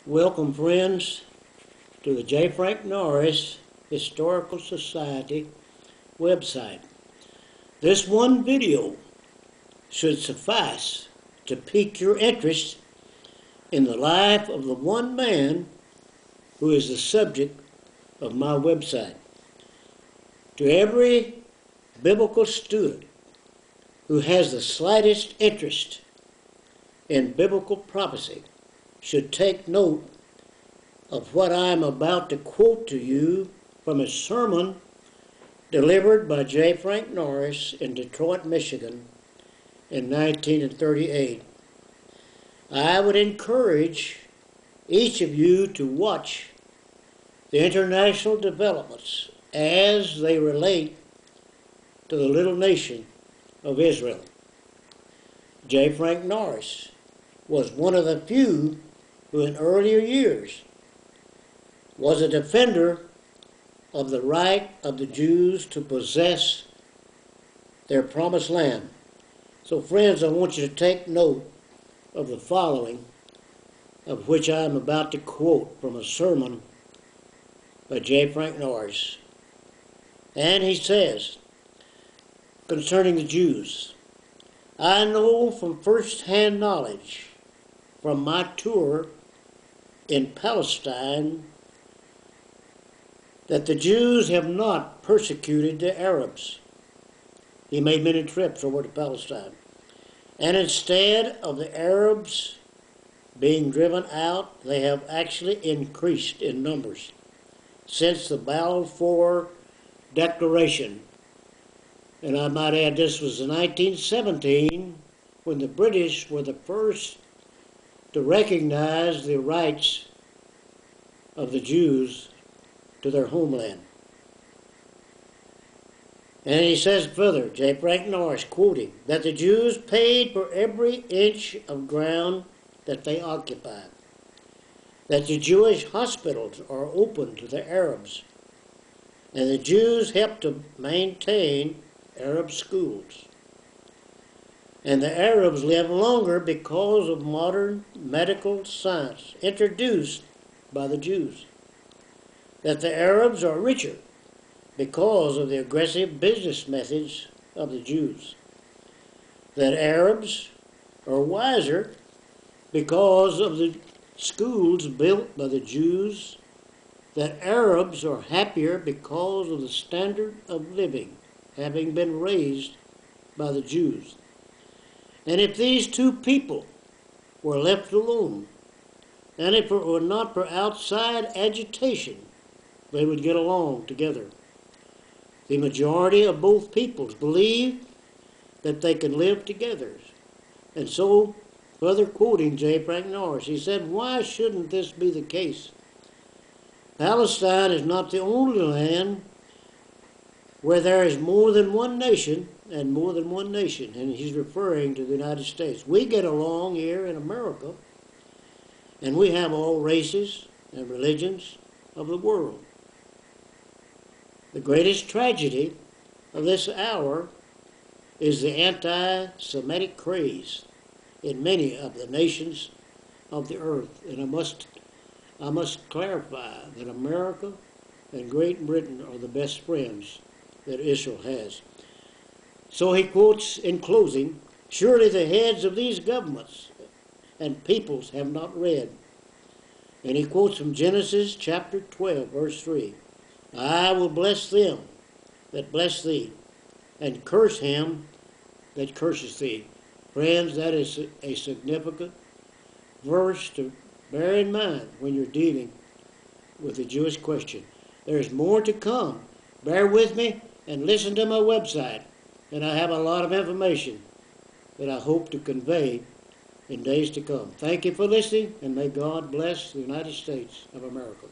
Welcome, friends, to the J. Frank Norris Historical Society website. This one video should suffice to pique your interest in the life of the one man who is the subject of my website. To every biblical student who has the slightest interest in biblical prophecy should take note of what I am about to quote to you from a sermon delivered by J. Frank Norris in Detroit, Michigan in 1938. I would encourage each of you to watch the international developments as they relate to the little nation of Israel. J. Frank Norris was one of the few who in earlier years was a defender of the right of the Jews to possess their promised land. So friends, I want you to take note of the following, of which I am about to quote from a sermon by J. Frank Norris. And he says, concerning the Jews, I know from first-hand knowledge from my tour in Palestine that the Jews have not persecuted the Arabs. He made many trips over to Palestine. And instead of the Arabs being driven out, they have actually increased in numbers since the Balfour Declaration. And I might add, this was in 1917 when the British were the first to recognize the rights of the Jews to their homeland. And he says further, J. Frank Norris, quoting, that the Jews paid for every inch of ground that they occupied, that the Jewish hospitals are open to the Arabs, and the Jews helped to maintain Arab schools. And the Arabs live longer because of modern medical science introduced by the Jews. That the Arabs are richer because of the aggressive business methods of the Jews. That Arabs are wiser because of the schools built by the Jews. That Arabs are happier because of the standard of living having been raised by the Jews. And if these two people were left alone, and if it were not for outside agitation, they would get along together. The majority of both peoples believe that they can live together. And so, further quoting J. Frank Norris, he said, why shouldn't this be the case? Palestine is not the only land where there is more than one nation and more than one nation, and he's referring to the United States. We get along here in America, and we have all races and religions of the world. The greatest tragedy of this hour is the anti-Semitic craze in many of the nations of the earth. And I must clarify that America and Great Britain are the best friends that Israel has. So he quotes in closing, surely the heads of these governments and peoples have not read. And he quotes from Genesis chapter 12, verse 3. I will bless them that bless thee, and curse him that curses thee. Friends, that is a significant verse to bear in mind when you're dealing with the Jewish question. There's more to come. Bear with me and listen to my website, and I have a lot of information that I hope to convey in days to come. Thank you for listening, and may God bless the United States of America.